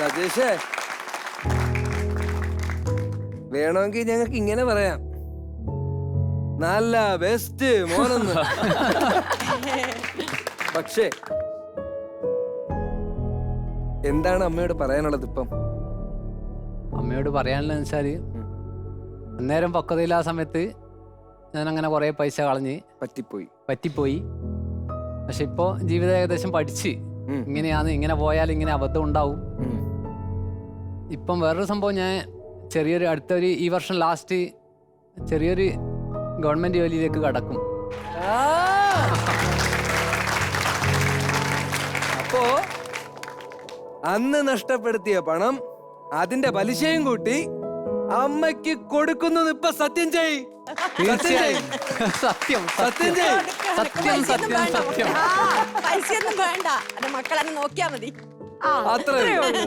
സജീഷേ, വേണമെങ്കിൽ ഞങ്ങൾക്ക് ഇങ്ങനെ പറയാം, നല്ല ബെസ്റ്റ് മോനെന്ന്. പക്ഷേ എന്താണ് അമ്മയോട് പറയാനുള്ളത് ഇപ്പം? അമ്മയോട് പറയാനുള്ളതെന്ന് വെച്ചാല്, അന്നേരം പക്വതയില്ല ആ സമയത്ത് ഞാൻ അങ്ങനെ കുറെ പൈസ കളഞ്ഞ് പറ്റിപ്പോയി. പക്ഷെ ഇപ്പോ ജീവിതം ഏകദേശം പഠിച്ച് ഇങ്ങനെയാണ്, ഇങ്ങനെ പോയാൽ ഇങ്ങനെ അബദ്ധം ഉണ്ടാവും. ഇപ്പം വേറൊരു സംഭവം, ഞാൻ ചെറിയൊരു അടുത്തൊരു ഈ വർഷം ലാസ്റ്റ് ചെറിയൊരു ഗവൺമെന്റ് ജോലിയിലേക്ക് കടക്കും. അപ്പോ അന്ന് നഷ്ടപ്പെടുത്തിയ പണം അതിന്റെ പലിശയും കൂട്ടി അമ്മയ്ക്ക് കൊടുക്കുന്നു. ഇപ്പൊ സത്യം ചെയ്. തീർച്ചയായും. സത്യം സത്യം സത്യം സത്യം സത്യം. പൈസയൊന്നും വേണ്ട, അത് മക്കളെന്നെ നോക്കിയാ മതി. അത്രേ ഉള്ളൂ.